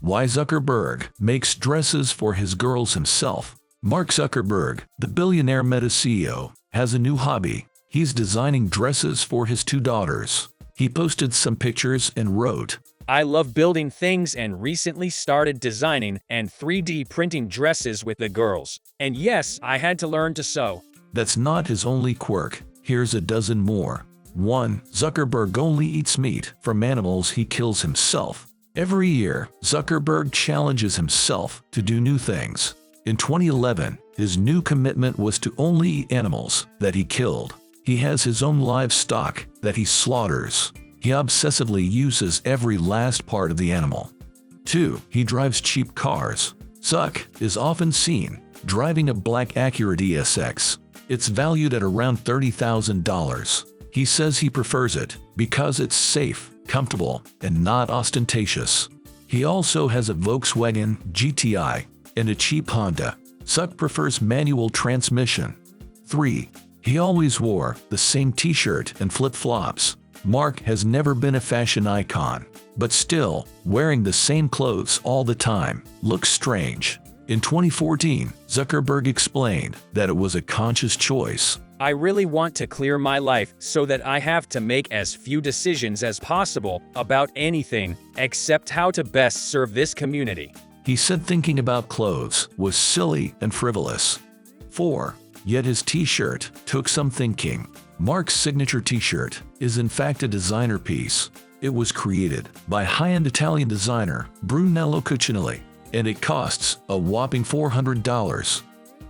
Why Zuckerberg makes dresses for his girls himself. Mark Zuckerberg, the billionaire Meta CEO, has a new hobby. He's designing dresses for his two daughters. He posted some pictures and wrote, "I love building things and recently started designing and 3D printing dresses with the girls. And yes, I had to learn to sew." That's not his only quirk. Here's a dozen more. 1. Zuckerberg only eats meat from animals he kills himself. Every year, Zuckerberg challenges himself to do new things. In 2011, his new commitment was to only eat animals that he killed. He has his own livestock that he slaughters. He obsessively uses every last part of the animal. 2. He drives cheap cars. Zuck is often seen driving a black Acura ESX. It's valued at around $30,000. He says he prefers it because it's safe, comfortable, and not ostentatious. He also has a Volkswagen GTI and a cheap Honda. Zuck prefers manual transmission. 3. He always wore the same t-shirt and flip-flops. Mark has never been a fashion icon, but still, wearing the same clothes all the time looks strange. In 2014, Zuckerberg explained that it was a conscious choice. "I really want to clear my life so that I have to make as few decisions as possible about anything except how to best serve this community." He said thinking about clothes was silly and frivolous. 4. Yet his t-shirt took some thinking. Mark's signature t-shirt is in fact a designer piece. It was created by high-end Italian designer Brunello Cucinelli, and it costs a whopping $400.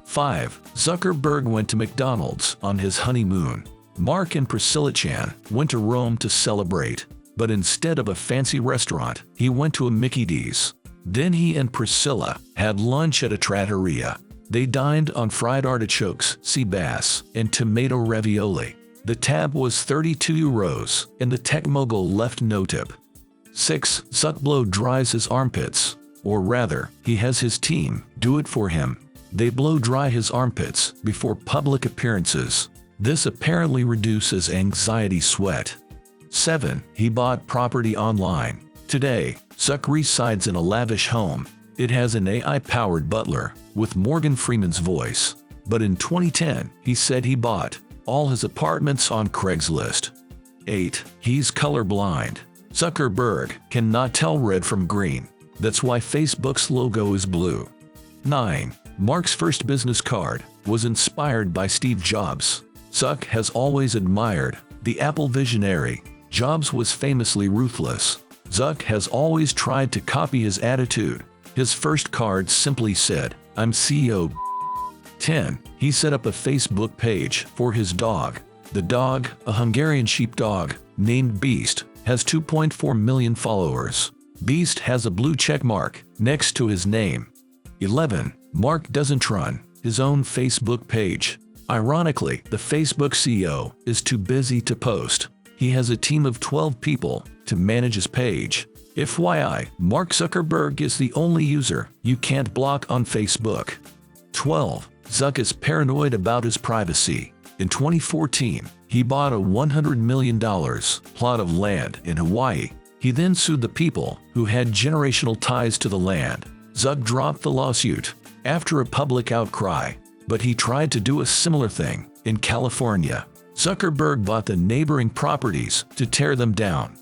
5. Zuckerberg went to McDonald's on his honeymoon. Mark and Priscilla Chan went to Rome to celebrate, but instead of a fancy restaurant, he went to a Mickey D's. Then he and Priscilla had lunch at a trattoria. They dined on fried artichokes, sea bass, and tomato ravioli. The tab was 32 euros, and the tech mogul left no tip. 6. Zuck blow dries his armpits. Or rather, he has his team do it for him. They blow dry his armpits before public appearances. This apparently reduces anxiety sweat. 7. He bought property online. Today, Zuck resides in a lavish home. It has an AI-powered butler with Morgan Freeman's voice. But in 2010, he said he bought all his apartments on Craigslist. 8. He's colorblind. Zuckerberg cannot tell red from green. That's why Facebook's logo is blue. 9. Mark's first business card was inspired by Steve Jobs. Zuck has always admired the Apple visionary. Jobs was famously ruthless. Zuck has always tried to copy his attitude. His first card simply said, "I'm CEO." 10. He set up a Facebook page for his dog. The dog, a Hungarian sheepdog named Beast, has 2.4 million followers. Beast has a blue check mark next to his name. 11. Mark doesn't run his own Facebook page. Ironically, the Facebook CEO is too busy to post. He has a team of 12 people to manage his page. FYI, Mark Zuckerberg is the only user you can't block on Facebook. 12. Zuck is paranoid about his privacy. In 2014, he bought a $100 million plot of land in Hawaii. He then sued the people who had generational ties to the land. Zuck dropped the lawsuit after a public outcry, but he tried to do a similar thing in California. Zuckerberg bought the neighboring properties to tear them down.